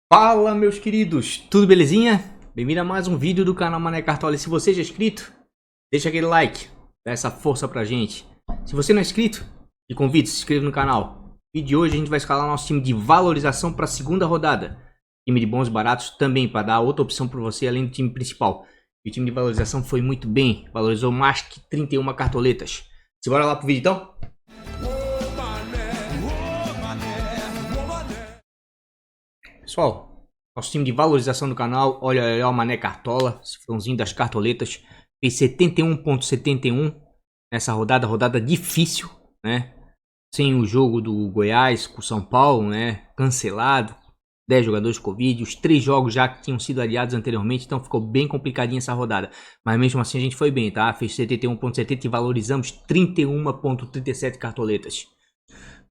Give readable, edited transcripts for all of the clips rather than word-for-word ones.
Fala, meus queridos, tudo belezinha? Bem-vindo a mais um vídeo do canal Mané Cartola. E se você já é inscrito, deixa aquele like, dá essa força pra gente. Se você não é inscrito, te convido, se inscreva no canal. No vídeo de hoje a gente vai escalar nosso time de valorização para a segunda rodada. Time de bons e baratos também, para dar outra opção para você além do time principal. E o time de valorização foi muito bem, valorizou mais que 31 cartoletas. Bora lá pro vídeo então? Pessoal, nosso time de valorização do canal, olha aí o Mané Cartola, cifrãozinho das cartoletas, fez 71,71 nessa rodada difícil, né? Sem o jogo do Goiás com o São Paulo, né? Cancelado, 10 jogadores Covid, os 3 jogos já que tinham sido adiados anteriormente, então ficou bem complicadinha essa rodada. Mas mesmo assim a gente foi bem, tá? Fez 71,70 e valorizamos 31,37 cartoletas.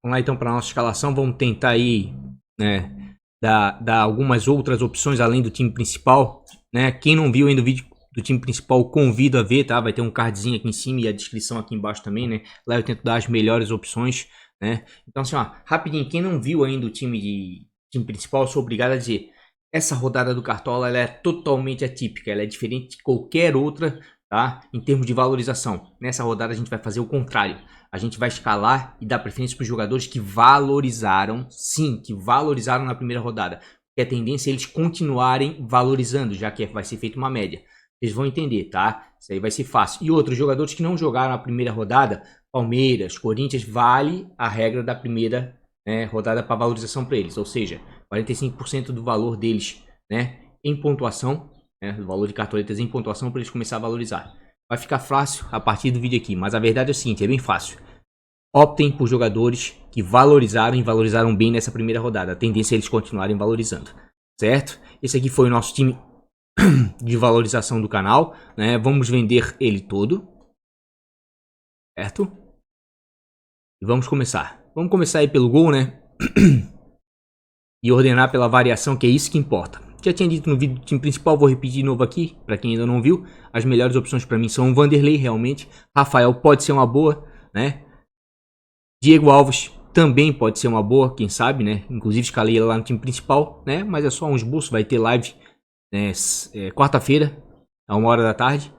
Vamos lá então para nossa escalação, vamos tentar aí, né? Dar algumas outras opções além do time principal, né? Quem não viu ainda o vídeo do time principal, convido a ver, tá? Vai ter um cardzinho aqui em cima e a descrição aqui embaixo também, né? Lá eu tento dar as melhores opções, né? Então assim, ó, rapidinho, quem não viu ainda o time principal, eu sou obrigado a dizer, essa rodada do Cartola, ela é totalmente atípica, ela é diferente de qualquer outra, tá? Em termos de valorização. Nessa rodada a gente vai fazer o contrário. A gente vai escalar e dar preferência para os jogadores que valorizaram, sim, que valorizaram na primeira rodada. Porque a tendência é eles continuarem valorizando, já que vai ser feita uma média. Vocês vão entender, tá? Isso aí vai ser fácil. E outros jogadores que não jogaram a primeira rodada, Palmeiras, Corinthians, vale a regra da primeira, né, rodada para valorização para eles. Ou seja, 45% do valor deles, né, em pontuação, né, o valor de cartoletas em pontuação para eles começar a valorizar. Vai ficar fácil a partir do vídeo aqui, mas a verdade é o seguinte, é bem fácil. Optem por jogadores que valorizaram e valorizaram bem nessa primeira rodada. A tendência é eles continuarem valorizando, certo? Esse aqui foi o nosso time de valorização do canal, né? Vamos vender ele todo, certo? E vamos começar. Vamos começar aí pelo gol, né? E ordenar pela variação, que é isso que importa. Já tinha dito no vídeo do time principal, vou repetir de novo aqui, para quem ainda não viu. As melhores opções para mim são o Vanderlei, realmente. Rafael pode ser uma boa, né? Diego Alves também pode ser uma boa, quem sabe, né? Inclusive escalei ele lá no time principal, né? Mas é só um esboço, vai ter live, né? Quarta-feira, a 1h da tarde,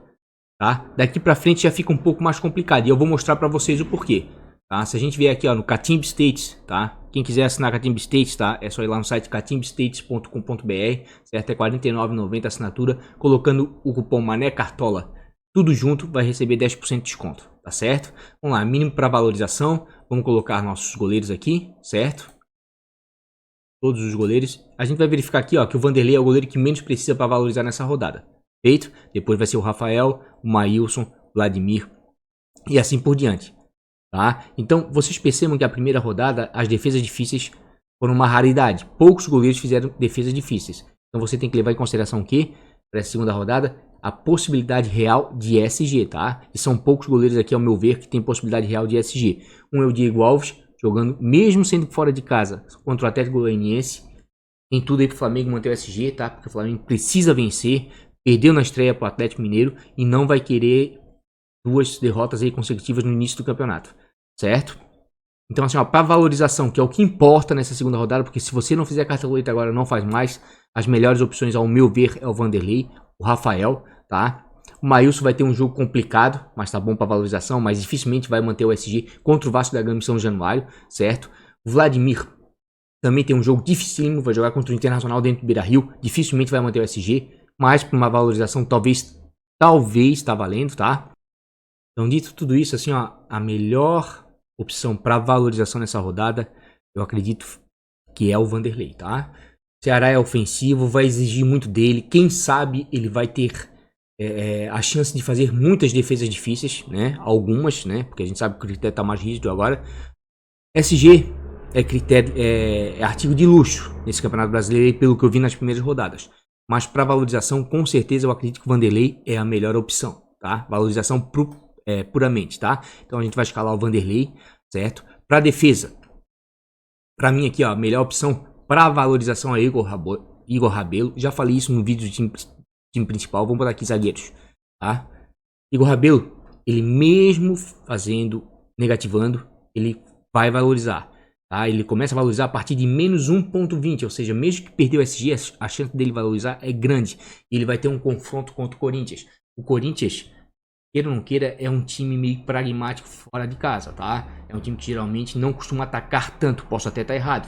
tá? Daqui pra frente já fica um pouco mais complicado e eu vou mostrar pra vocês o porquê, tá? Se a gente vier aqui, ó, no Catimb States, tá? Quem quiser assinar Catimb States, tá? É só ir lá no site catimbstates.com.br, certo? É R$ 49,90 a assinatura, colocando o cupom Mané Cartola. Tudo junto vai receber 10% de desconto, tá certo? Vamos lá, mínimo para valorização. Vamos colocar nossos goleiros aqui, certo? Todos os goleiros. A gente vai verificar aqui, ó, que o Vanderlei é o goleiro que menos precisa para valorizar nessa rodada. Feito? Depois vai ser o Rafael, o Maílson, o Vladimir e assim por diante, tá? Então, vocês percebam que a primeira rodada, as defesas difíceis foram uma raridade. Poucos goleiros fizeram defesas difíceis. Então, você tem que levar em consideração o quê? Para essa segunda rodada, a possibilidade real de SG, tá? E são poucos goleiros aqui, ao meu ver, que tem possibilidade real de SG. Um é o Diego Alves, jogando, mesmo sendo fora de casa, contra o Atlético Goianiense. Tem tudo aí pro Flamengo manter o SG, tá? Porque o Flamengo precisa vencer. Perdeu na estreia pro Atlético Mineiro e não vai querer 2 derrotas aí consecutivas no início do campeonato, certo? Então assim, ó, para valorização, que é o que importa nessa segunda rodada, porque se você não fizer cartoleta agora, não faz mais. As melhores opções, ao meu ver, é o Vanderlei, o Rafael, tá? O Maílson vai ter um jogo complicado, mas tá bom para valorização, mas dificilmente vai manter o SG contra o Vasco da Gama em São Januário, certo? O Vladimir também tem um jogo dificílimo, vai jogar contra o Internacional dentro do Beira-Rio, dificilmente vai manter o SG, mas para uma valorização talvez tá valendo, tá? Então, dito tudo isso, assim, ó, a melhor opção para valorização nessa rodada, eu acredito que é o Vanderlei, tá? Ceará é ofensivo, vai exigir muito dele. Quem sabe ele vai ter a chance de fazer muitas defesas difíceis, né? Algumas, né? Porque a gente sabe que o critério tá mais rígido agora. SG é critério, é artigo de luxo nesse Campeonato Brasileiro, pelo que eu vi nas primeiras rodadas. Mas para valorização, com certeza eu acredito que o Vanderlei é a melhor opção, tá? Valorização puramente, tá? Então a gente vai escalar o Vanderlei, certo? Para defesa, para mim aqui, ó, a melhor opção para valorização é Igor Rabelo. Já falei isso no vídeo do time principal. Vamos botar aqui zagueiros, tá? Igor Rabelo, ele mesmo fazendo, negativando, ele vai valorizar. Tá? Ele começa a valorizar a partir de menos 1,20, ou seja, mesmo que perder o SG, a chance dele valorizar é grande. E ele vai ter um confronto contra o Corinthians. O Corinthians, queira ou não queira, é um time meio pragmático fora de casa, tá? É um time que geralmente não costuma atacar tanto, posso até estar errado,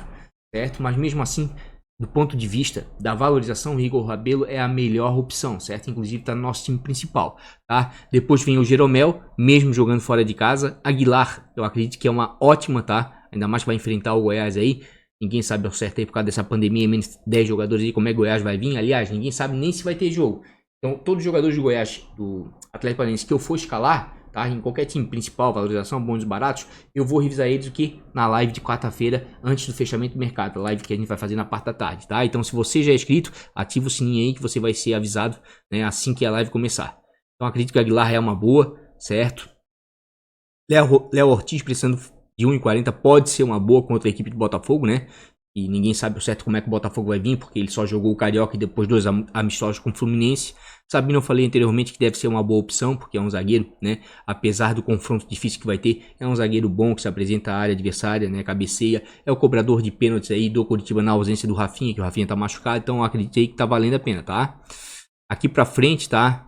certo? Mas mesmo assim, do ponto de vista da valorização, o Igor Rabelo é a melhor opção, certo? Inclusive está no nosso time principal, tá? Depois vem o Jeromel, mesmo jogando fora de casa. Aguilar, eu acredito que é uma ótima, tá? Ainda mais que vai enfrentar o Goiás aí. Ninguém sabe ao certo aí por causa dessa pandemia, menos 10 jogadores aí, como é que o Goiás vai vir. Aliás, ninguém sabe nem se vai ter jogo. Então, todos os jogadores do Goiás, do Atlético Paranaense, que eu for escalar, tá? Em qualquer time principal, valorização, bônus baratos, eu vou revisar eles aqui na live de quarta-feira, antes do fechamento do mercado. A live que a gente vai fazer na parte da tarde, tá? Então, se você já é inscrito, ativa o sininho aí que você vai ser avisado, né, assim que a live começar. Então, acredito que o Aguilar é uma boa, certo? Léo Ortiz precisando de 1,40 pode ser uma boa contra a equipe de Botafogo, né? E ninguém sabe ao certo como é que o Botafogo vai vir, porque ele só jogou o Carioca e depois 2 amistosos com o Fluminense. Sabino, eu falei anteriormente que deve ser uma boa opção, porque é um zagueiro, né? Apesar do confronto difícil que vai ter, é um zagueiro bom que se apresenta à área adversária, né? Cabeceia, é o cobrador de pênaltis aí do Coritiba na ausência do Rafinha, que o Rafinha tá machucado, então eu acreditei que tá valendo a pena, tá? Aqui pra frente, tá?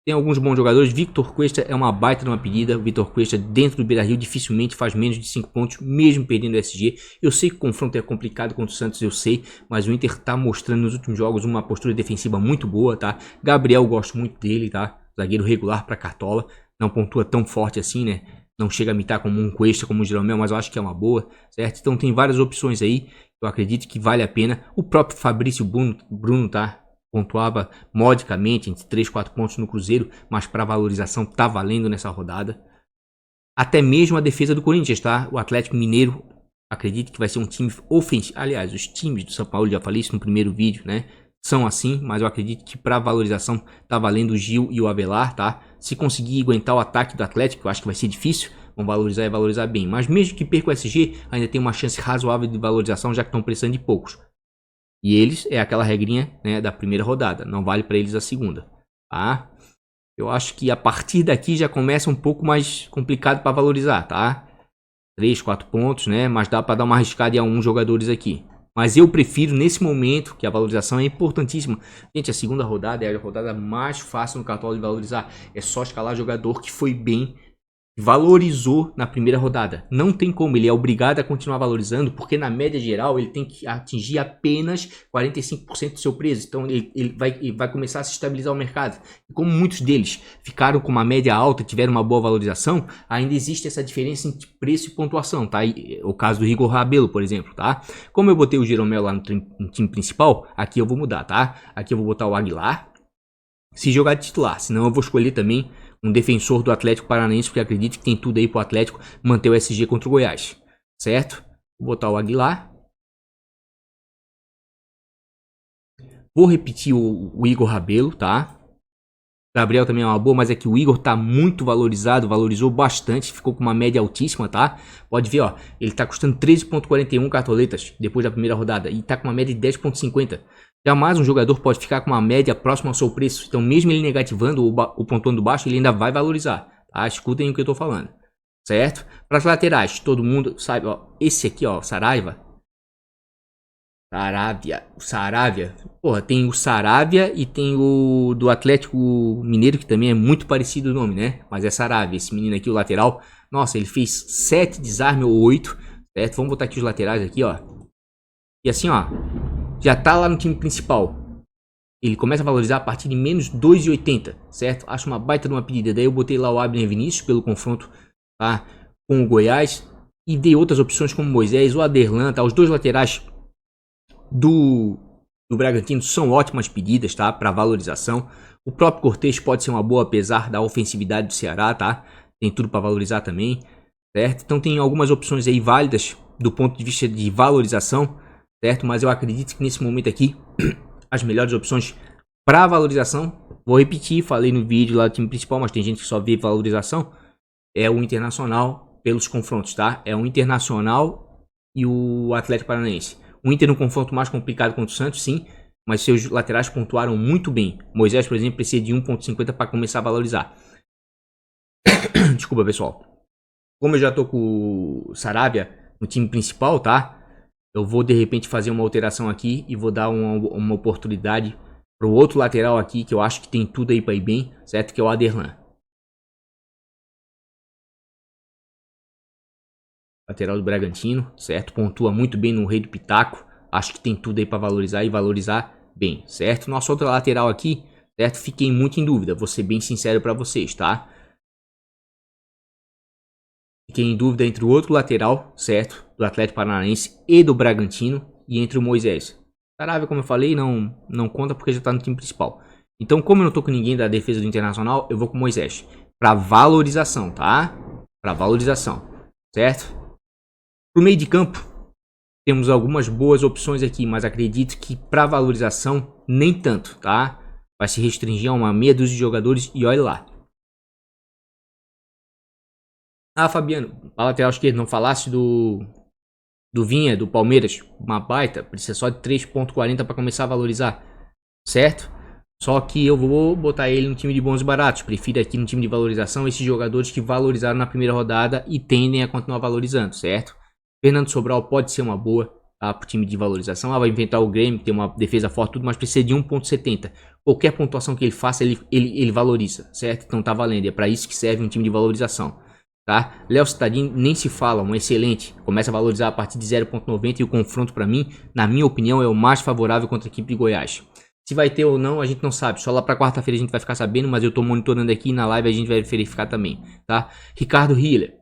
Tem alguns bons jogadores. Victor Cuesta é uma baita de uma pedida. Victor Cuesta dentro do Beira-Rio dificilmente faz menos de 5 pontos, mesmo perdendo o SG. Eu sei que o confronto é complicado contra o Santos, eu sei, mas o Inter tá mostrando nos últimos jogos uma postura defensiva muito boa, tá? Gabriel, gosto muito dele, tá? Zagueiro regular para Cartola. Não pontua tão forte assim, né? Não chega a mitar como um Cuesta, como o Jeromel, mas eu acho que é uma boa, certo? Então tem várias opções aí. Eu acredito que vale a pena. O próprio Fabrício Bruno, tá? Pontuava modicamente entre 3 e 4 pontos no Cruzeiro, mas para valorização tá valendo nessa rodada. Até mesmo a defesa do Corinthians, tá? O Atlético Mineiro, acredito que vai ser um time ofensivo. Aliás, os times do São Paulo, já falei isso no primeiro vídeo, né? São assim, mas eu acredito que para valorização tá valendo o Gil e o Avelar, tá? Se conseguir aguentar o ataque do Atlético, eu acho que vai ser difícil. Vão valorizar e valorizar bem. Mas mesmo que perca o SG, ainda tem uma chance razoável de valorização, já que estão precisando de poucos. E eles é aquela regrinha, né, da primeira rodada. Não vale para eles a segunda. Tá? Eu acho que a partir daqui já começa um pouco mais complicado para valorizar, tá? 3, 4 pontos, né? Mas dá para dar uma arriscada em alguns jogadores aqui. Mas eu prefiro nesse momento, que a valorização é importantíssima. Gente, a segunda rodada é a rodada mais fácil no Cartola de valorizar. É só escalar jogador que foi bem, valorizou na primeira rodada. Não tem como, ele é obrigado a continuar valorizando, porque na média geral ele tem que atingir apenas 45% do seu preço. Então ele vai começar a se estabilizar o mercado. E como muitos deles ficaram com uma média alta, tiveram uma boa valorização, ainda existe essa diferença entre preço e pontuação, tá? O caso do Igor Rabelo, por exemplo, tá? Como eu botei o Jeromel lá no time principal, aqui eu vou mudar, tá? Aqui eu vou botar o Aguilar, se jogar de titular, senão eu vou escolher também um defensor do Atlético Paranaense, porque acredito que tem tudo aí pro Atlético manter o SG contra o Goiás, certo? Vou botar o Aguilar. Vou repetir o Igor Rabelo, tá? Gabriel também é uma boa, mas é que o Igor tá muito valorizado, valorizou bastante, ficou com uma média altíssima, tá? Pode ver, ó, ele tá custando 13,41 cartoletas depois da primeira rodada e tá com uma média de 10,50. Jamais um jogador pode ficar com uma média próxima ao seu preço. Então, mesmo ele negativando ou pontuando baixo, ele ainda vai valorizar. Tá? Escutem o que eu tô falando. Certo? Para as laterais, todo mundo sabe, ó, esse aqui, ó, Saravia. Porra, tem o Saravia e tem o do Atlético Mineiro, que também é muito parecido o nome, né? Mas é Saravia, esse menino aqui, o lateral. Nossa, ele fez 7 desarme ou 8, certo? Vamos botar aqui os laterais aqui, ó. E assim, ó, já tá lá no time principal. Ele começa a valorizar a partir de menos 2,80, certo? Acho uma baita de uma pedida. Daí eu botei lá o Abner Vinícius pelo confronto, tá, com o Goiás. E dei outras opções como Moisés, o Aderlan, tá? Os dois laterais do Bragantino são ótimas pedidas, tá? Para valorização. O próprio Cortez pode ser uma boa, apesar da ofensividade do Ceará, tá? Tem tudo para valorizar também, certo? Então tem algumas opções aí válidas do ponto de vista de valorização, certo? Mas eu acredito que nesse momento aqui, as melhores opções para valorização, vou repetir, falei no vídeo lá do time principal, mas tem gente que só vê valorização, é o Internacional pelos confrontos, tá? É o Internacional e o Atlético Paranaense. O Inter no confronto mais complicado contra o Santos, sim, mas seus laterais pontuaram muito bem. Moisés, por exemplo, precisa de 1,50 para começar a valorizar. Desculpa, pessoal. Como eu já tô com o Saravia no time principal, tá? Eu vou de repente fazer uma alteração aqui e vou dar uma oportunidade pro outro lateral aqui, que eu acho que tem tudo aí pra ir bem, certo? Que é o Aderlan. Lateral do Bragantino, certo? Pontua muito bem no Rei do Pitaco. Acho que tem tudo aí pra valorizar e valorizar bem, certo? Nosso outro lateral aqui, certo? Fiquei muito em dúvida, vou ser bem sincero pra vocês, tá? Fiquei em dúvida entre o outro lateral, certo? Do Atlético Paranaense e do Bragantino. E entre o Moisés. Saravia, como eu falei, não conta porque já tá no time principal. Então, como eu não tô com ninguém da defesa do Internacional, eu vou com o Moisés. Pra valorização, tá? Pra valorização, certo? Pro meio de campo, temos algumas boas opções aqui, mas acredito que pra valorização, nem tanto, tá? Vai se restringir a uma meia dúzia de jogadores e olha lá. Ah, Fabiano, a lateral esquerdo, não falasse do Vinha, do Palmeiras, uma baita, precisa só de 3,40 para começar a valorizar, certo? Só que eu vou botar ele no time de bons e baratos, prefiro aqui no time de valorização esses jogadores que valorizaram na primeira rodada e tendem a continuar valorizando, certo? Fernando Sobral pode ser uma boa, tá, pro time de valorização. Ah, vai inventar o Grêmio, que tem uma defesa forte, tudo, mas precisa de 1,70. Qualquer pontuação que ele faça, ele valoriza, certo? Então tá valendo, é para isso que serve um time de valorização. Tá? Léo Cittadini nem se fala, um excelente. Começa a valorizar a partir de 0,90 e o confronto para mim, na minha opinião, é o mais favorável contra a equipe de Goiás. Se vai ter ou não, a gente não sabe. Só lá para quarta-feira a gente vai ficar sabendo, mas eu tô monitorando aqui na live a gente vai verificar também, tá? Ricardo Hiller,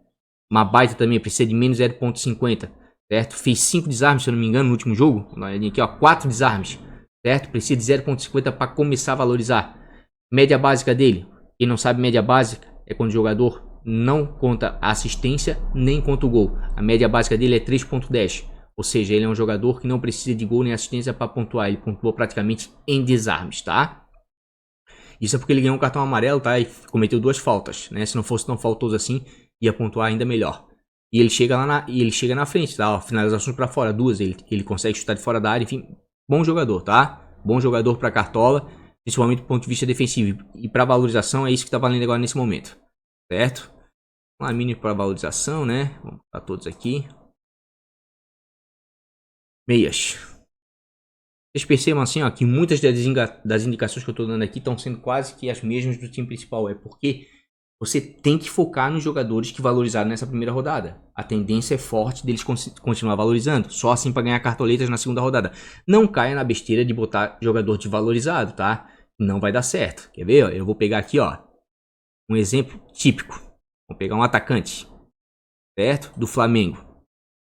uma baita também, precisa de menos 0,50, certo? Fez 5 desarmes, se eu não me engano, no último jogo. Aqui, ó, 4 desarmes, certo? Precisa de 0,50 para começar a valorizar. Média básica dele, quem não sabe média básica é quando o jogador não conta a assistência nem conta o gol. A média básica dele é 3,10. Ou seja, ele é um jogador que não precisa de gol nem assistência para pontuar. Ele pontuou praticamente em desarmes, tá? Isso é porque ele ganhou um cartão amarelo, tá? E cometeu 2 faltas, né? Se não fosse tão faltoso assim, ia pontuar ainda melhor. E ele chega lá ele chega na frente, tá? Ó, finalizações para fora, 2. Ele consegue chutar de fora da área, enfim. Bom jogador, tá? Bom jogador para cartola, principalmente do ponto de vista defensivo. E para valorização é isso que tá valendo agora nesse momento, certo? Uma mini para valorização, né? Vamos botar todos aqui. Meias. Vocês percebam assim, ó, que muitas das indicações que eu estou dando aqui estão sendo quase que as mesmas do time principal. É porque você tem que focar nos jogadores que valorizaram nessa primeira rodada. A tendência é forte deles continuar valorizando. Só assim para ganhar cartoletas na segunda rodada. Não caia na besteira de botar jogador desvalorizado, tá? Não vai dar certo. Quer ver? Eu vou pegar aqui, ó, um exemplo típico. Vou pegar um atacante, certo? Do Flamengo.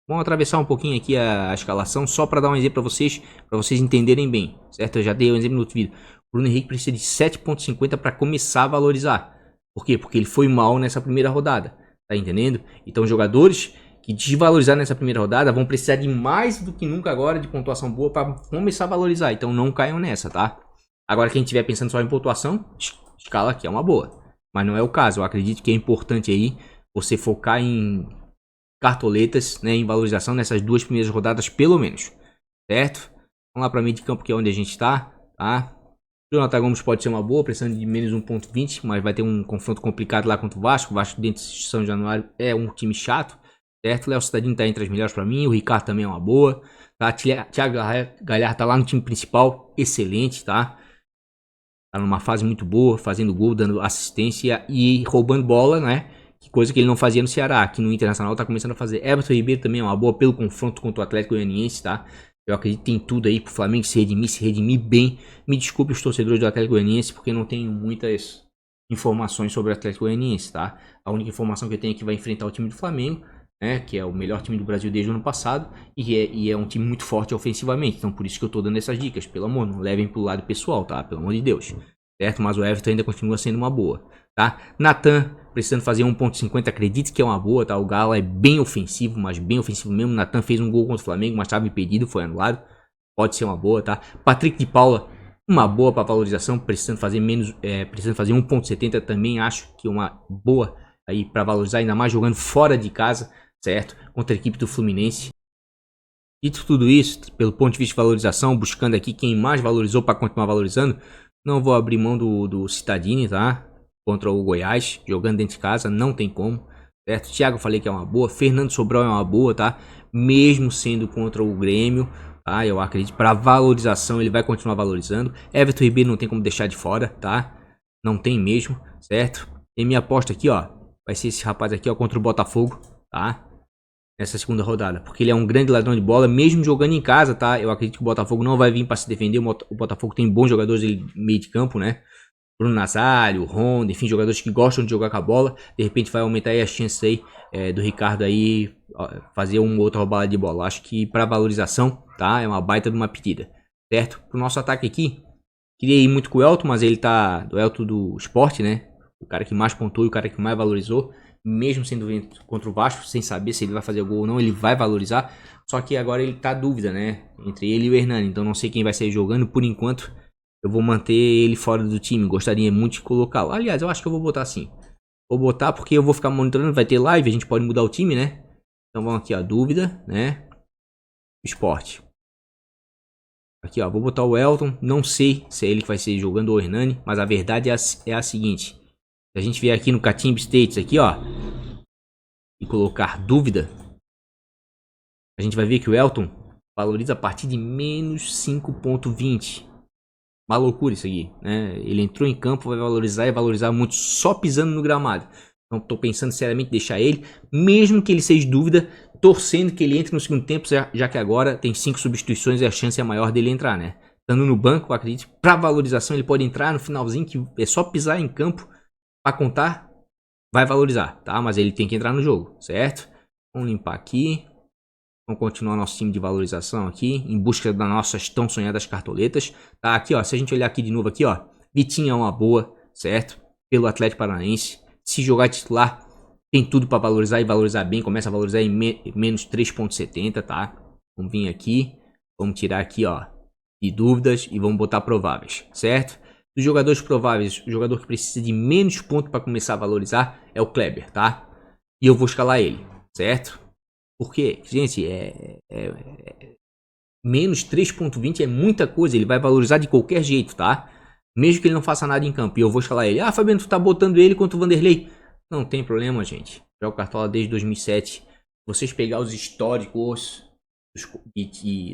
Vamos atravessar um pouquinho aqui a escalação, só para dar um exemplo para vocês entenderem bem, certo? Eu já dei um exemplo no outro vídeo. O Bruno Henrique precisa de 7,50 para começar a valorizar. Por quê? Porque ele foi mal nessa primeira rodada, tá entendendo? Então jogadores que desvalorizaram nessa primeira rodada vão precisar de mais do que nunca agora de pontuação boa para começar a valorizar. Então não caiam nessa, tá? Agora quem estiver pensando só em pontuação, escala aqui é uma boa. Mas não é o caso. Eu acredito que é importante aí você focar em cartoletas, né, em valorização nessas 2 primeiras rodadas pelo menos, certo? Vamos lá para meio de campo, que é onde a gente está, tá? Jonathan Gomes pode ser uma boa, precisando de menos 1,20, mas vai ter um confronto complicado lá contra o Vasco. O Vasco dentro de São Januário é um time chato, certo? Léo Cittadini tá entre as melhores para mim, o Ricardo também é uma boa, tá? Thiago Galhardo tá lá no time principal, excelente, tá? Tá numa fase muito boa, fazendo gol, dando assistência e roubando bola, né? Que coisa que ele não fazia no Ceará. Aqui no Internacional tá começando a fazer. Everton Ribeiro também é uma boa pelo confronto contra o Atlético Goianiense, tá? Eu acredito que tem tudo aí pro Flamengo se redimir bem. Me desculpe os torcedores do Atlético Goianiense, porque eu não tenho muitas informações sobre o Atlético Goianiense, tá? A única informação que eu tenho é que vai enfrentar o time do Flamengo, né? Que é o melhor time do Brasil desde o ano passado. E é um time muito forte ofensivamente. Então por isso que eu tô dando essas dicas. Pelo amor, não levem pro lado pessoal, tá? Pelo amor de Deus. Certo? Mas o Everton ainda continua sendo uma boa, tá? Natan, precisando fazer 1,50, acredite que é uma boa, tá? O Galo é bem ofensivo, mas bem ofensivo mesmo. Natan fez um gol contra o Flamengo, mas estava impedido, foi anulado. Pode ser uma boa, tá? Patrick de Paula, uma boa para valorização, precisando fazer 1,70 também, acho que é uma boa aí para valorizar, ainda mais jogando fora de casa, certo? Contra a equipe do Fluminense. Dito tudo isso, pelo ponto de vista de valorização, buscando aqui quem mais valorizou para continuar valorizando, não vou abrir mão do Cittadini, tá? Contra o Goiás, jogando dentro de casa, não tem como, certo? Thiago eu falei que é uma boa, Fernando Sobral é uma boa, tá? Mesmo sendo contra o Grêmio, tá? Eu acredito para valorização ele vai continuar valorizando. Everton Ribeiro não tem como deixar de fora, tá? Não tem mesmo, certo? E minha aposta aqui, ó, vai ser esse rapaz aqui, ó, contra o Botafogo, tá? Nessa segunda rodada, porque ele é um grande ladrão de bola, mesmo jogando em casa, tá? Eu acredito que o Botafogo não vai vir para se defender. O Botafogo tem bons jogadores de meio de campo, né? Bruno Nazário, Honda, enfim, jogadores que gostam de jogar com a bola. De repente vai aumentar aí as chances aí do Ricardo aí fazer uma outra roubada de bola. Acho que para valorização, tá? É uma baita de uma pedida, certo? Pro nosso ataque aqui, queria ir muito com o Elton, mas ele tá do Elton do Sport, né? O cara que mais pontuou e o cara que mais valorizou. Mesmo sendo contra o Vasco, sem saber se ele vai fazer gol ou não, ele vai valorizar. Só que agora ele tá dúvida, né? Entre ele e o Hernani. Então não sei quem vai sair jogando. Por enquanto, eu vou manter ele fora do time. Gostaria muito de colocá-lo. Aliás, eu acho que eu vou botar assim. Vou botar porque eu vou ficar monitorando. Vai ter live, a gente pode mudar o time, né? Então vamos aqui, ó. Dúvida, né? Esporte. Aqui, ó. Vou botar o Elton. Não sei se é ele que vai ser jogando ou o Hernani. Mas a verdade é a seguinte. Se a gente vier aqui no Catimb States, aqui, ó, e colocar dúvida, a gente vai ver que o Elton valoriza a partir de menos 5,20. Uma loucura isso aqui, né? Ele entrou em campo, vai valorizar e valorizar muito só pisando no gramado. Então tô pensando seriamente em deixar ele, mesmo que ele seja dúvida, torcendo que ele entre no segundo tempo, já que agora tem 5 substituições e a chance é maior dele entrar, né? Estando no banco, eu acredito, para valorização ele pode entrar no finalzinho, que é só pisar em campo para contar, vai valorizar, tá? Mas ele tem que entrar no jogo, certo? Vamos limpar aqui. Vamos continuar nosso time de valorização aqui, em busca das nossas tão sonhadas cartoletas. Tá, aqui ó, se a gente olhar aqui de novo aqui ó, Vitinho é uma boa, certo? Pelo Atlético Paranaense. Se jogar titular, tem tudo para valorizar e valorizar bem. Começa a valorizar em menos 3,70, tá? Vamos vir aqui, vamos tirar aqui ó, de dúvidas e vamos botar prováveis, certo? Dos jogadores prováveis, o jogador que precisa de menos pontos para começar a valorizar é o Kleber, tá? E eu vou escalar ele, certo? Porque, gente, menos 3,20 é muita coisa. Ele vai valorizar de qualquer jeito, tá? Mesmo que ele não faça nada em campo. E eu vou escalar ele. Ah, Fabiano, tu tá botando ele contra o Vanderlei. Não tem problema, gente. Jogo Cartola desde 2007. Vocês pegar os históricos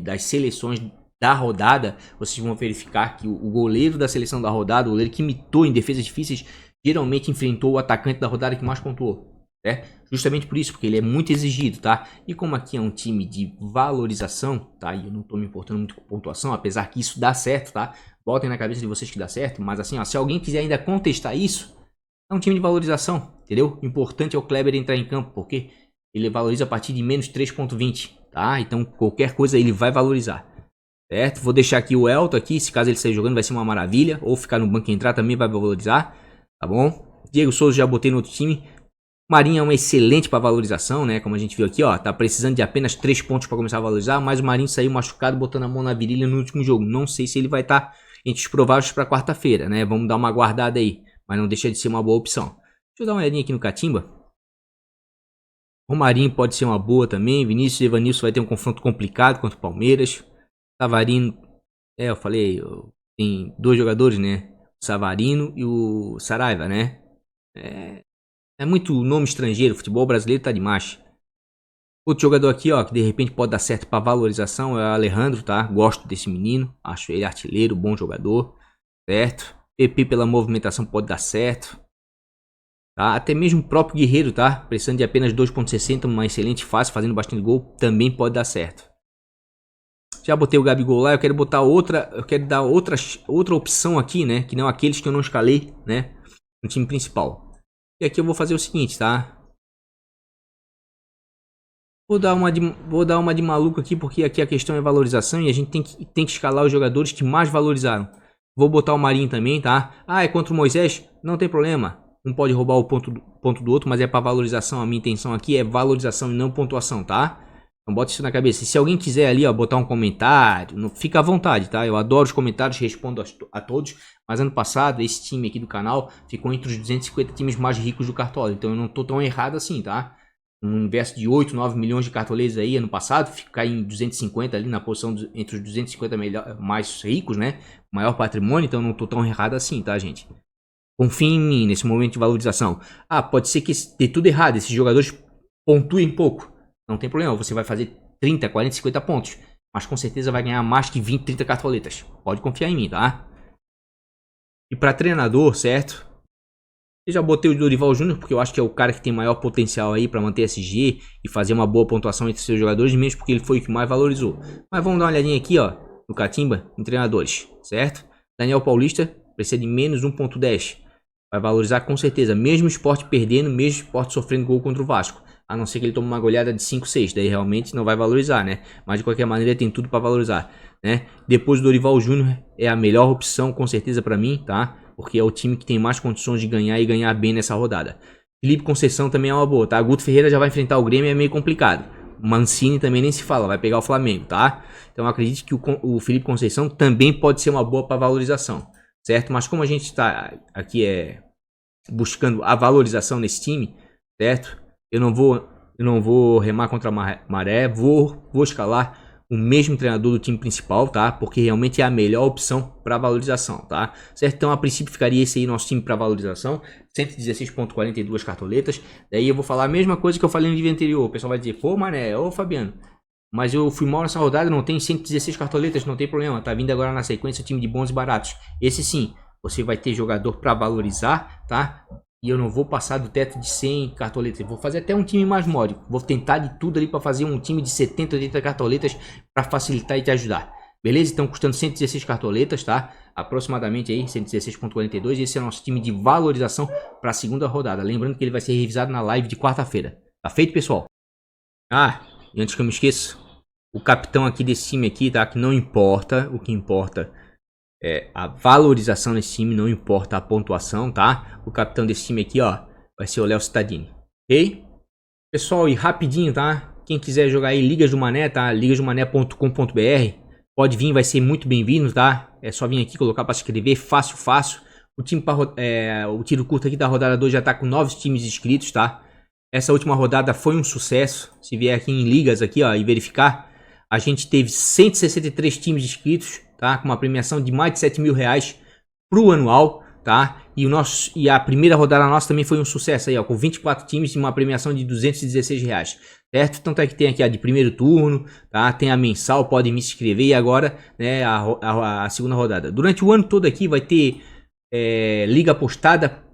das seleções da rodada, vocês vão verificar que o goleiro da seleção da rodada, o goleiro que imitou em defesas difíceis, geralmente enfrentou o atacante da rodada que mais pontuou, né? Justamente por isso, porque ele é muito exigido, tá? E como aqui é um time de valorização, tá? E eu não tô me importando muito com pontuação, apesar que isso dá certo, tá? Botem na cabeça de vocês que dá certo, mas assim, ó, se alguém quiser ainda contestar isso, é um time de valorização, entendeu? O importante é o Kleber entrar em campo, porque ele valoriza a partir de menos 3,20, tá? Então qualquer coisa ele vai valorizar. Certo? Vou deixar aqui o Elton aqui, se caso ele esteja jogando vai ser uma maravilha. Ou ficar no banco e entrar também vai valorizar, tá bom? Diego Souza já botei no outro time. Marinho é um excelente para valorização, né? Como a gente viu aqui, ó, tá precisando de apenas 3 pontos para começar a valorizar. Mas o Marinho saiu machucado, botando a mão na virilha no último jogo. Não sei se ele vai estar entre os prováveis para quarta-feira, né? Vamos dar uma guardada aí, mas não deixa de ser uma boa opção. Deixa eu dar uma olhadinha aqui no Catimba. O Marinho pode ser uma boa também. Vinícius e Evanilson vai ter um confronto complicado contra o Palmeiras. Savarino, eu falei, tem 2 jogadores, né? O Savarino e o Saraiva, né? É muito nome estrangeiro, o futebol brasileiro tá demais. Outro jogador aqui, ó, que de repente pode dar certo para valorização é o Alejandro, tá? Gosto desse menino, acho ele artilheiro, bom jogador, certo? PP pela movimentação pode dar certo. Tá? Até mesmo o próprio Guerreiro, tá? Precisando de apenas 2,60, uma excelente fase, fazendo bastante gol, também pode dar certo. Já botei o Gabigol lá, eu quero botar outra, eu quero dar outra opção aqui, né? Que não aqueles que eu não escalei, né? No time principal. E aqui eu vou fazer o seguinte, tá? Vou dar uma de maluco aqui, porque aqui a questão é valorização e a gente tem que escalar os jogadores que mais valorizaram. Vou botar o Marinho também, tá? Ah, é contra o Moisés? Não tem problema. Um pode roubar o ponto do outro, mas é para valorização. A minha intenção aqui é valorização e não pontuação, tá? Então bota isso na cabeça. E se alguém quiser ali, ó, botar um comentário, fica à vontade, tá? Eu adoro os comentários, respondo a todos. Mas ano passado, esse time aqui do canal ficou entre os 250 times mais ricos do Cartola. Então eu não tô tão errado assim, tá? Um universo de 8, 9 milhões de cartoleiros aí ano passado, ficar em 250 ali na posição entre os 250 mais ricos, né? Maior patrimônio, então eu não tô tão errado assim, tá, gente? Confie em mim nesse momento de valorização. Ah, pode ser que dê tudo errado, esses jogadores pontuem pouco. Não tem problema, você vai fazer 30, 40, 50 pontos. Mas com certeza vai ganhar mais que 20, 30 cartoletas. Pode confiar em mim, tá? E para treinador, certo? Eu já botei o Dorival Júnior porque eu acho que é o cara que tem maior potencial aí para manter SG e fazer uma boa pontuação entre seus jogadores, mesmo porque ele foi o que mais valorizou. Mas vamos dar uma olhadinha aqui, ó, no Catimba, em treinadores, certo? Daniel Paulista precisa de menos 1.10. Vai valorizar com certeza, mesmo o Sport perdendo, mesmo o Sport sofrendo gol contra o Vasco. A não ser que ele tome uma goleada de 5, 6, daí realmente não vai valorizar, né? Mas de qualquer maneira tem tudo para valorizar, né? Depois o Dorival Júnior é a melhor opção com certeza para mim, tá? Porque é o time que tem mais condições de ganhar e ganhar bem nessa rodada. Felipe Conceição também é uma boa, tá? Guto Ferreira já vai enfrentar o Grêmio, é meio complicado. Mancini também nem se fala, vai pegar o Flamengo, tá? Então acredito que o Felipe Conceição também pode ser uma boa para valorização, certo? Mas como a gente está aqui buscando a valorização nesse time, certo? Eu não vou remar contra a maré, vou escalar o mesmo treinador do time principal, tá? Porque realmente é a melhor opção para valorização, tá? Certo? Então a princípio ficaria esse aí nosso time para valorização, 116.42 cartoletas. Daí eu vou falar a mesma coisa que eu falei no vídeo anterior. O pessoal vai dizer, pô, mané, ô Fabiano, mas eu fui mal nessa rodada, não tem 116 cartoletas, não tem problema. Tá vindo agora na sequência o time de bons e baratos. Esse sim, você vai ter jogador para valorizar, tá? E eu não vou passar do teto de 100 cartoletas. Eu vou fazer até um time mais módico. Vou tentar de tudo ali para fazer um time de 70, 80 cartoletas para facilitar e te ajudar. Beleza? Então custando 116 cartoletas, tá? Aproximadamente aí 116.42. Esse é o nosso time de valorização para a segunda rodada. Lembrando que ele vai ser revisado na live de quarta-feira. Tá feito, pessoal? Ah, e antes que eu me esqueça, o capitão aqui desse time aqui, tá? Que não importa, o que importa é a valorização desse time, não importa a pontuação, tá? O capitão desse time aqui, ó, vai ser o Léo Cittadini, ok? Pessoal, e rapidinho, tá? Quem quiser jogar aí Ligas do Mané, tá? ligasdomané.com.br, pode vir, vai ser muito bem-vindo, tá? É só vir aqui, colocar para se inscrever, fácil, fácil. O time o tiro curto aqui da rodada 2 já tá com 9 times inscritos, tá? Essa última rodada foi um sucesso. Se vier aqui em ligas aqui, ó, e verificar, a gente teve 163 times inscritos, tá? Com uma premiação de mais de 7 mil reais pro anual, tá? E a primeira rodada nossa também foi um sucesso aí, ó, com 24 times e uma premiação de 216 reais, certo? Tanto é que tem aqui a de primeiro turno, tá? Tem a mensal, pode me inscrever, e agora, né, a segunda rodada. Durante o ano todo aqui vai ter liga apostada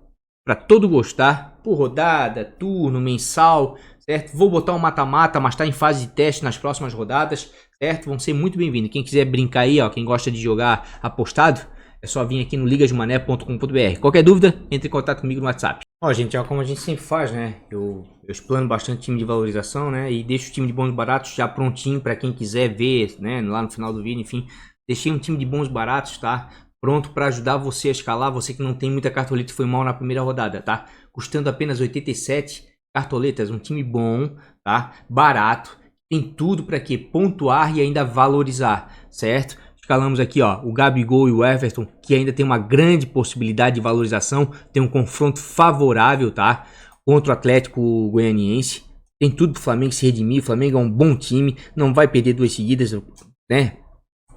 para todo gostar, por rodada, turno, mensal, certo? Vou botar um mata-mata, mas tá em fase de teste nas próximas rodadas, certo? Vão ser muito bem-vindos. Quem quiser brincar aí, ó, quem gosta de jogar apostado, é só vir aqui no ligasdomané.com.br. Qualquer dúvida, entre em contato comigo no WhatsApp. Ó, gente, é como a gente sempre faz, né? Eu explano bastante time de valorização, né? E deixo o time de bons baratos já prontinho para quem quiser ver, né? Lá no final do vídeo, enfim. Deixei um time de bons baratos, tá? Pronto para ajudar você a escalar, você que não tem muita cartoleta e foi mal na primeira rodada, tá? Custando apenas 87 cartoletas, um time bom, tá? Barato, tem tudo para que pontuar e ainda valorizar, certo? Escalamos aqui, ó, o Gabigol e o Everton, que ainda tem uma grande possibilidade de valorização, tem um confronto favorável, tá? Contra o Atlético Goianiense, tem tudo pro Flamengo se redimir, o Flamengo é um bom time, não vai perder 2 seguidas, né?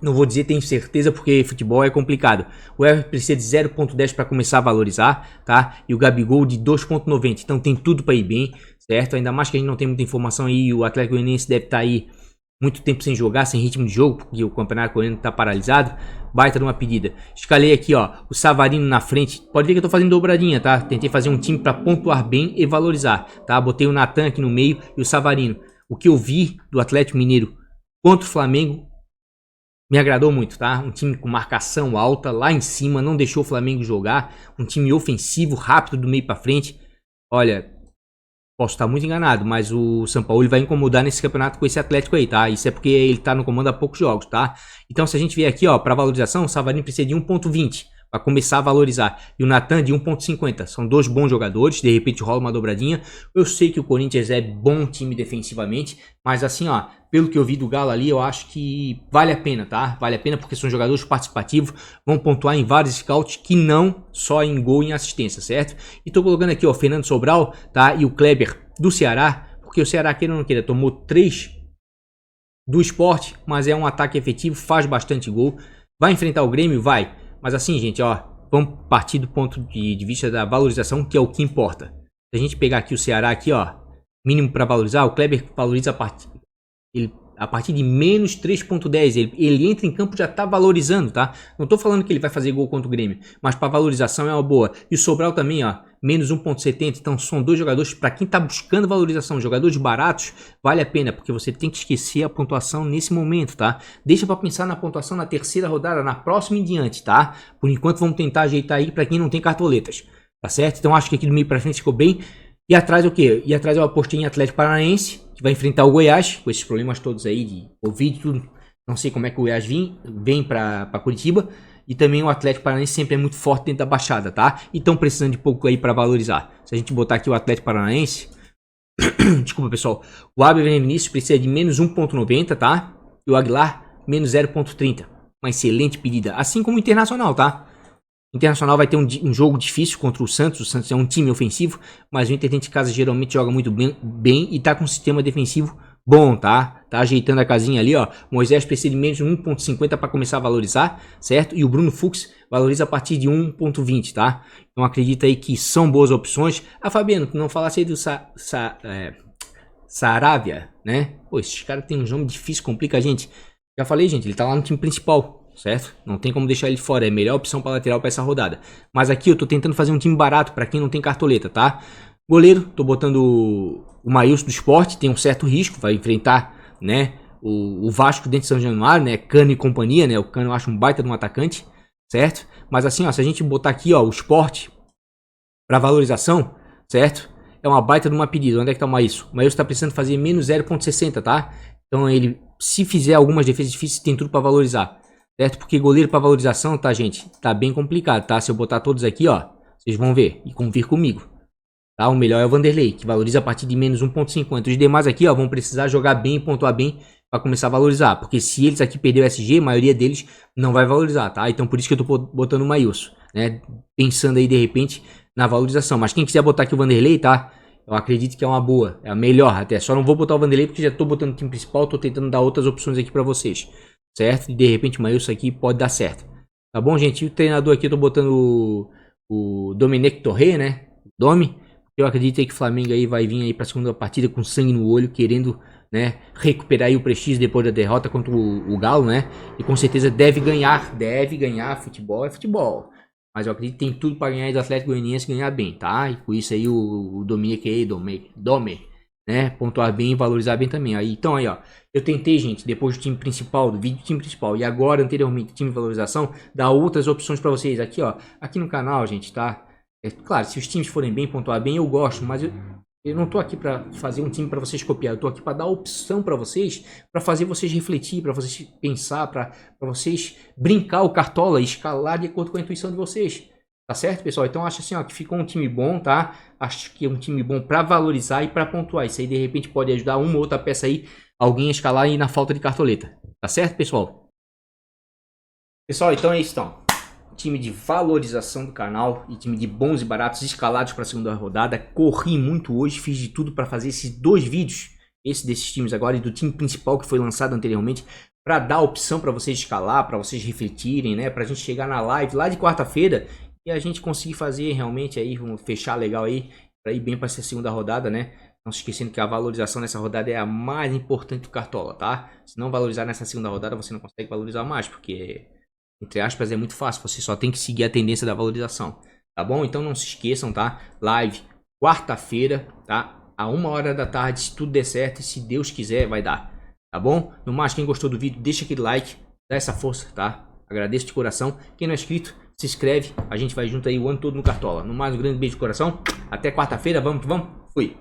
Não vou dizer tenho certeza porque futebol é complicado. O Everton precisa de 0.10 para começar a valorizar, tá? E o Gabigol de 2.90. Então tem tudo para ir bem, certo? Ainda mais que a gente não tem muita informação aí. O Atlético Goianiense deve estar aí muito tempo sem jogar, sem ritmo de jogo, porque o campeonato coreano está paralisado. Baita de uma pedida. Escalei aqui, ó, o Savarino na frente. Pode ver que eu tô fazendo dobradinha, tá? Tentei fazer um time para pontuar bem e valorizar, tá? Botei o Natan aqui no meio e o Savarino. O que eu vi do Atlético Mineiro contra o Flamengo me agradou muito, tá? Um time com marcação alta lá em cima, não deixou o Flamengo jogar. Um time ofensivo, rápido do meio para frente. Olha, posso estar muito enganado, mas o São Paulo vai incomodar nesse campeonato com esse Atlético aí, tá? Isso é porque ele tá no comando há poucos jogos, tá? Então se a gente vier aqui, ó, para valorização, o Savarino precisa de 1.20 para começar a valorizar. E o Natan de 1.50. São 2 bons jogadores, de repente rola uma dobradinha. Eu sei que o Corinthians é bom time defensivamente, mas assim, ó, pelo que eu vi do Galo ali, eu acho que vale a pena, tá? Vale a pena porque são jogadores participativos, vão pontuar em vários scouts que não só em gol e em assistência, certo? E tô colocando aqui, ó, Fernando Sobral, tá? E o Kleber do Ceará, porque o Ceará, queira ou não queira, tomou 3 do Sport, mas é um ataque efetivo, faz bastante gol. Vai enfrentar o Grêmio? Vai. Mas assim, gente, ó, vamos partir do ponto de vista da valorização, que é o que importa. Se a gente pegar aqui o Ceará aqui, ó, mínimo para valorizar, o Kleber valoriza a partir de menos 3.10, ele entra em campo, já tá valorizando, tá? Não tô falando que ele vai fazer gol contra o Grêmio, mas para valorização é uma boa. E o Sobral também, ó, menos 1.70, então são dois jogadores, para quem tá buscando valorização, jogadores baratos, vale a pena, porque você tem que esquecer a pontuação nesse momento, tá? Deixa para pensar na pontuação na terceira rodada, na próxima em diante, tá? Por enquanto vamos tentar ajeitar aí para quem não tem cartoletas, tá certo? Então acho que aqui do meio para frente ficou bem. E atrás o quê? E atrás eu apostei em Atlético Paranaense, que vai enfrentar o Goiás, com esses problemas todos aí de Covid, tudo. Não sei como é que o Goiás vem para Curitiba. E também o Atlético Paranaense sempre é muito forte dentro da Baixada, tá? E estão precisando de pouco aí para valorizar. Se a gente botar aqui o Atlético Paranaense... Desculpa, pessoal. O Abel Vinícius precisa de menos 1.90, tá? E o Aguilar, menos 0.30. Uma excelente pedida. Assim como o Internacional, tá? O Internacional vai ter um jogo difícil contra o Santos. O Santos é um time ofensivo, mas o Inter dentro de casa geralmente joga muito bem e tá com um sistema defensivo bom, tá? Tá ajeitando a casinha ali, ó. Moisés precisa de menos de 1.50 para começar a valorizar, certo? E o Bruno Fux valoriza a partir de 1.20, tá? Então acredita aí que são boas opções. Ah, Fabiano, tu não falasse aí do Saravia, né? Pô, esses caras têm um nome difícil, complica a gente. Já falei, gente, ele tá lá no time principal, certo? Não tem como deixar ele fora, é a melhor opção para lateral para essa rodada. Mas aqui eu tô tentando fazer um time barato para quem não tem cartoleta, tá? Goleiro, tô botando o Maílson do Sport, tem um certo risco, vai enfrentar, né, o Vasco dentro de São Januário, né, Cano e companhia, né, o Cano eu acho um baita de um atacante, certo? Mas assim, ó, se a gente botar aqui, ó, o Sport para valorização, certo? É uma baita de uma pedida. Onde é que tá o Maílson? O Maílson tá precisando fazer menos 0.60, tá? Então ele, se fizer algumas defesas difíceis, tem tudo para valorizar, certo? Porque goleiro para valorização, tá, gente? Tá bem complicado, tá? Se eu botar todos aqui, ó, vocês vão ver e convir comigo. Tá? O melhor é o Vanderlei, que valoriza a partir de menos 1.50. Os demais aqui, ó, vão precisar jogar bem e pontuar bem para começar a valorizar. Porque se eles aqui perder o SG, a maioria deles não vai valorizar, tá? Então por isso que eu tô botando o Maílson, né? Pensando aí de repente na valorização. Mas quem quiser botar aqui o Vanderlei, tá? Eu acredito que é uma boa, é a melhor até. Só não vou botar o Vanderlei porque já tô botando o time principal, tô tentando dar outras opções aqui para vocês, certo? E de repente o Maílson aqui pode dar certo. Tá bom, gente? E o treinador aqui eu tô botando o Domenech Torre, né? Domi. Eu acredito aí que o Flamengo aí vai vir aí para a segunda partida com sangue no olho, querendo, né, recuperar aí o prestígio depois da derrota contra o Galo, né? E com certeza deve ganhar, futebol é futebol. Mas eu acredito que tem tudo para ganhar aí do Atlético Goianiense, ganhar bem, tá? E com isso aí o Dominique aí, Dome, né, pontuar bem e valorizar bem também. Aí, então aí, ó, eu tentei, gente, depois do time principal, do vídeo do time principal e agora anteriormente do time de valorização, dar outras opções para vocês aqui, ó, aqui no canal, gente, tá? É claro, se os times forem bem, pontuar bem, eu gosto, mas eu não tô aqui para fazer um time para vocês copiar, eu tô aqui para dar opção para vocês, para fazer vocês refletir, para vocês pensar, para vocês brincar o cartola e escalar de acordo com a intuição de vocês. Tá certo, pessoal? Então acho assim, ó, que ficou um time bom, tá? Acho que é um time bom para valorizar e para pontuar. Isso aí de repente pode ajudar uma ou outra peça aí, alguém a escalar aí na falta de cartoleta. Tá certo, pessoal? Pessoal, então é isso, então. Time de valorização do canal e time de bons e baratos escalados para a segunda rodada. Corri muito hoje, fiz de tudo para fazer esses dois vídeos, esse desses times agora e do time principal que foi lançado anteriormente, para dar opção para vocês escalar, para vocês refletirem, né, para a gente chegar na live lá de quarta-feira e a gente conseguir fazer realmente aí, vamos fechar legal aí, para ir bem para essa segunda rodada, né? Não se esquecendo que a valorização nessa rodada é a mais importante do Cartola, tá? Se não valorizar nessa segunda rodada, você não consegue valorizar mais, porque entre aspas, é muito fácil, você só tem que seguir a tendência da valorização, tá bom? Então não se esqueçam, tá? Live quarta-feira, tá? A 1h da tarde, se tudo der certo e se Deus quiser, vai dar, tá bom? No mais, quem gostou do vídeo, deixa aquele like, dá essa força, tá? Agradeço de coração. Quem não é inscrito, se inscreve, a gente vai junto aí o ano todo no Cartola. No mais, um grande beijo de coração, até quarta-feira, vamos que vamos, fui!